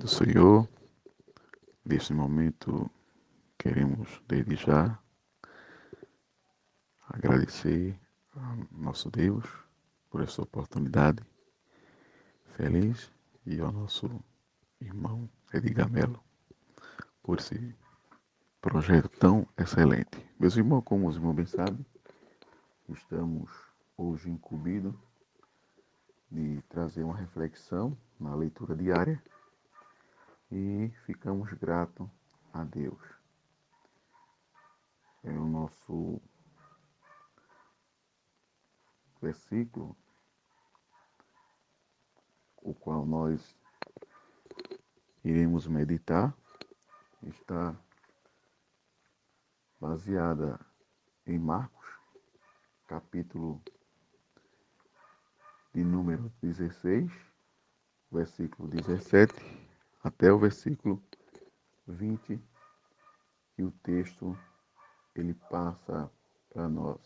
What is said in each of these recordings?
do Senhor. Neste momento, queremos desde já agradecer ao nosso Deus por essa oportunidade feliz e ao nosso irmão Edgar Melo por esse projeto tão excelente. Meus irmãos, como os irmãos bem sabem, estamos hoje incumbidos de trazer uma reflexão na leitura diária e ficamos gratos a Deus. É o nosso versículo, o qual nós iremos meditar, está baseada em Marcos, capítulo de número 16, versículo 17, até o versículo 20, que o texto ele passa para nós.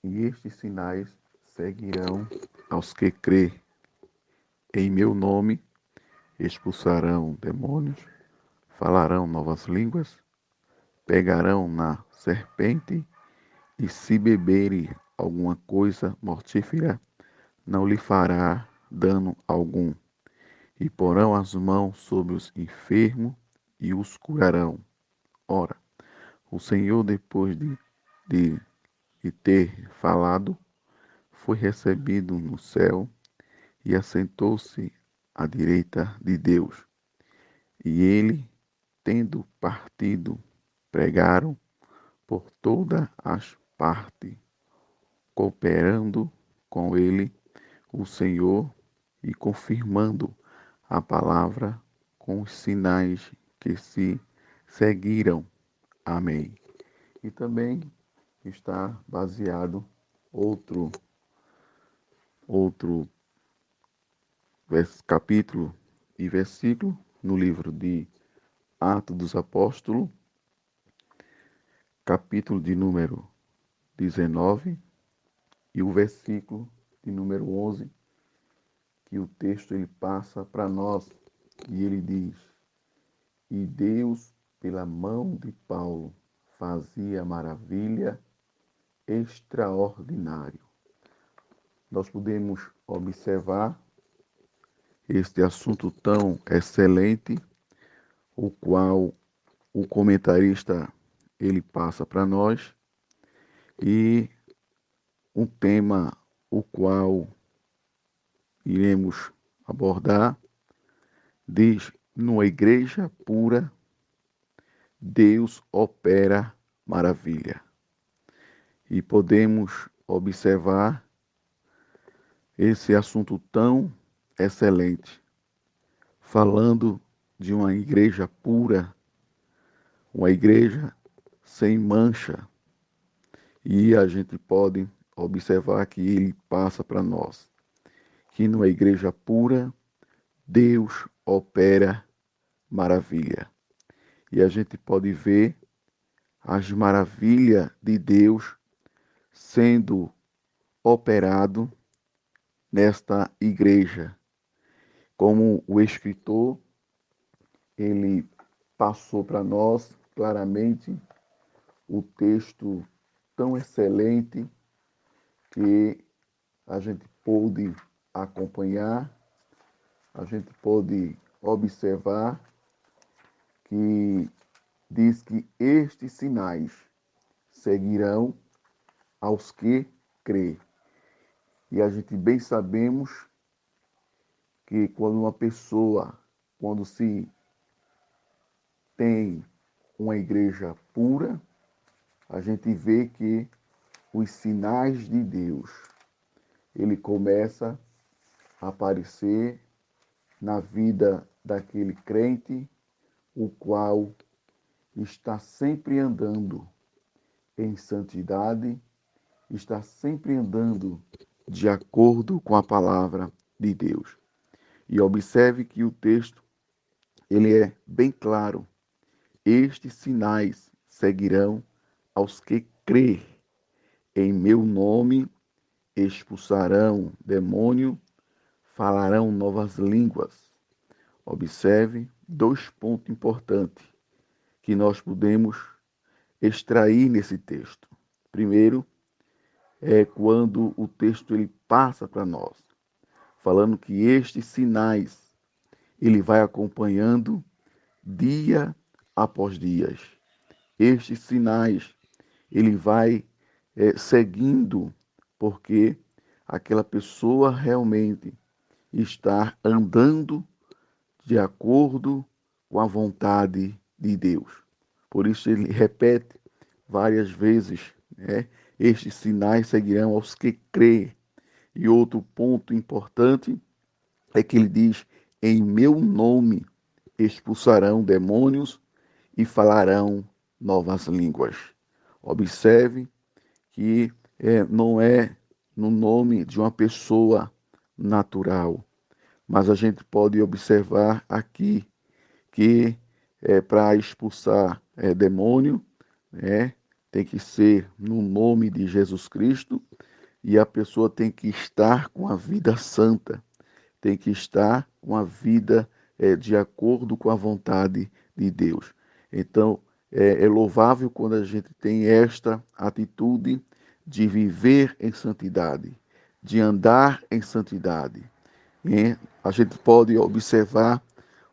E estes sinais seguirão aos que crê. Em meu nome expulsarão demônios, falarão novas línguas, pegarão na serpente e se beberem alguma coisa mortífera, não lhe fará dano algum. E porão as mãos sobre os enfermos e os curarão. Ora, o Senhor, depois de ter falado, foi recebido no céu e assentou-se à direita de Deus. E ele, tendo partido, pregaram por todas as partes, cooperando com ele o Senhor e confirmando a palavra com os sinais que se seguiram. Amém. E também está baseado outro capítulo e versículo no livro de Atos dos Apóstolos, capítulo de número 19 e o versículo de número 11, que o texto ele passa para nós e ele diz: E Deus, pela mão de Paulo, fazia maravilha extraordinária. Nós podemos observar este assunto tão excelente, o qual o comentarista ele passa para nós, e um tema o qual iremos abordar diz: numa igreja pura, Deus opera maravilha. E podemos observar esse assunto tão excelente, falando de uma igreja pura, uma igreja sem mancha. E a gente pode observar que ele passa para nós que numa igreja pura, Deus opera maravilha. E a gente pode ver as maravilhas de Deus sendo operado nesta igreja. Como o escritor, ele passou para nós claramente o texto tão excelente que a gente pôde acompanhar, a gente pôde observar que diz que estes sinais seguirão aos que crê. E a gente bem sabemos que quando se tem uma igreja pura, a gente vê que os sinais de Deus, ele começa a aparecer na vida daquele crente, o qual está sempre andando em santidade, está sempre andando de acordo com a palavra de Deus. E observe que o texto ele é bem claro. Estes sinais seguirão aos que crê. Em meu nome expulsarão demônio, falarão novas línguas, Observe dois pontos importantes que nós podemos extrair nesse texto. Primeiro, é quando o texto ele passa para nós, falando que estes sinais ele vai acompanhando dia após dia. Estes sinais ele vai seguindo, porque aquela pessoa realmente está andando de acordo com a vontade de Deus. Por isso ele repete várias vezes, né? Estes sinais seguirão aos que crêem. E outro ponto importante é que ele diz: em meu nome expulsarão demônios e falarão novas línguas. Observe que não é no nome de uma pessoa natural, mas a gente pode observar aqui que para expulsar demônio, né, tem que ser no nome de Jesus Cristo e a pessoa tem que estar com a vida santa, tem que estar com a vida de acordo com a vontade de Deus. Então, é louvável quando a gente tem esta atitude de viver em santidade, de andar em santidade. E a gente pode observar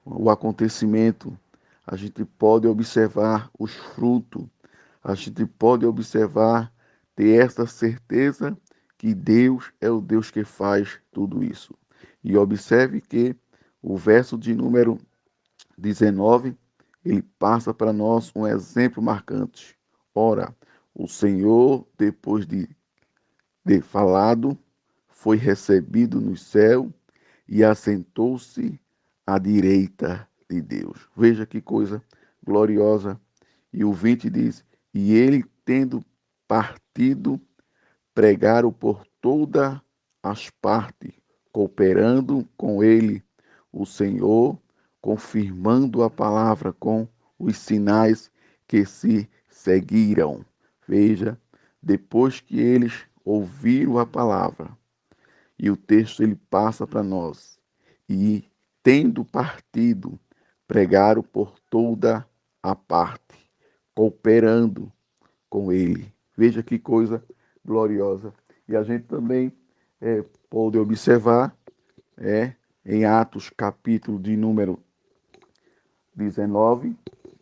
o acontecimento, a gente pode observar os frutos, a gente pode observar, ter esta certeza que Deus é o Deus que faz tudo isso. E observe que o verso de número 19, ele passa para nós um exemplo marcante. Ora, o Senhor, depois de falado, foi recebido no céu e assentou-se à direita de Deus. Veja que coisa gloriosa. E o 20 diz: e ele, tendo partido, pregaram por todas as partes, cooperando com ele o Senhor, confirmando a palavra com os sinais que se seguiram. Veja, depois que eles ouviram a palavra, e o texto ele passa para nós, e tendo partido, pregaram por toda a parte, cooperando com ele. Veja que coisa gloriosa. E a gente também pode observar em Atos, capítulo de número 19,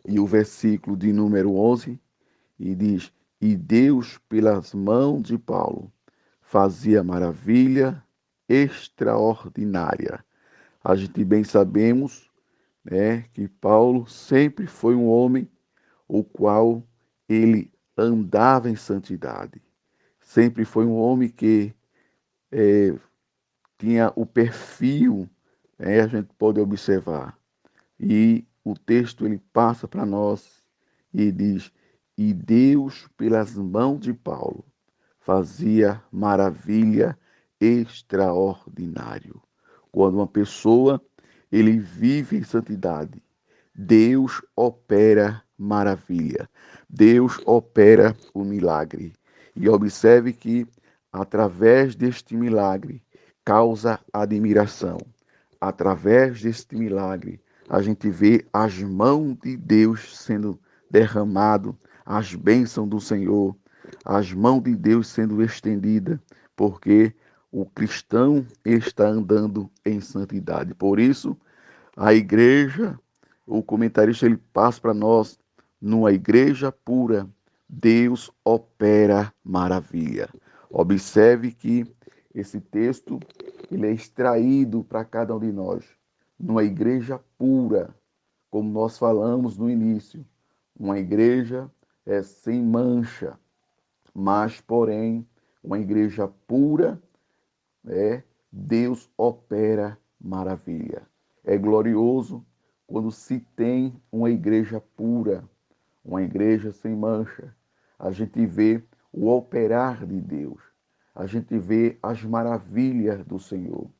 e o versículo de número 11, e diz: e Deus, pelas mãos de Paulo, fazia maravilha extraordinária. A gente bem sabemos, né, que Paulo sempre foi um homem o qual ele andava em santidade. Sempre foi um homem que tinha o perfil, a gente pode observar. E o texto ele passa para nós e diz: e Deus, pelas mãos de Paulo, fazia maravilha extraordinário. Quando uma pessoa ele vive em santidade, Deus opera maravilha. Deus opera o milagre. E observe que através deste milagre causa admiração. Através deste milagre a gente vê as mãos de Deus sendo derramado, as bênçãos do Senhor, as mãos de Deus sendo estendidas, porque o cristão está andando em santidade. Por isso, a igreja, o comentarista ele passa para nós, numa igreja pura, Deus opera maravilha. Observe que esse texto ele é extraído para cada um de nós. Numa igreja pura, como nós falamos no início, uma igreja sem mancha, mas, porém, uma igreja pura, Deus opera maravilha. É glorioso quando se tem uma igreja pura, uma igreja sem mancha. A gente vê o operar de Deus, a gente vê as maravilhas do Senhor,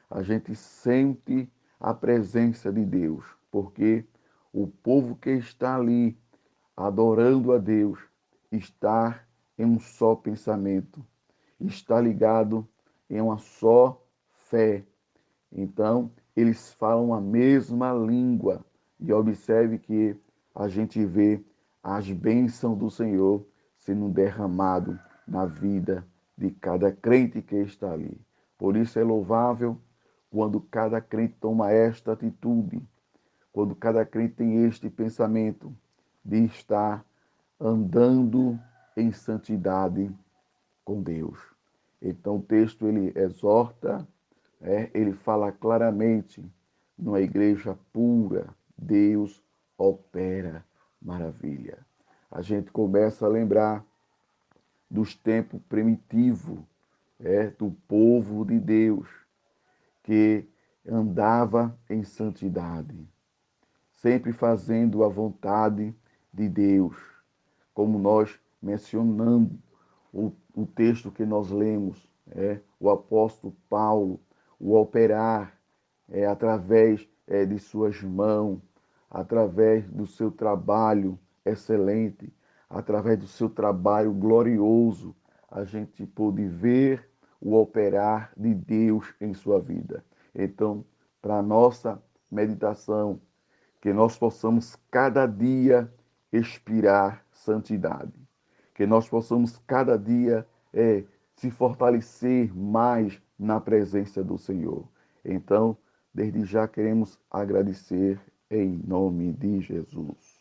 a gente sente a presença de Deus, porque o povo que está ali adorando a Deus está em um só pensamento, está ligado em uma só fé. Então, eles falam a mesma língua. E observe que a gente vê as bênçãos do Senhor sendo derramado na vida de cada crente que está ali. Por isso é louvável quando cada crente toma esta atitude, quando cada crente tem este pensamento de estar andando em santidade com Deus. Então o texto ele exorta, ele fala claramente, numa igreja pura, Deus opera maravilha. A gente começa a lembrar dos tempos primitivos, do povo de Deus, que andava em santidade, sempre fazendo a vontade de Deus, como nós mencionamos o texto que nós lemos, o apóstolo Paulo, o operar através de suas mãos, através do seu trabalho excelente, através do seu trabalho glorioso, a gente pôde ver o operar de Deus em sua vida. Então, para a nossa meditação, que nós possamos cada dia expirar santidade, que nós possamos cada dia se fortalecer mais na presença do Senhor. Então, desde já queremos agradecer em nome de Jesus.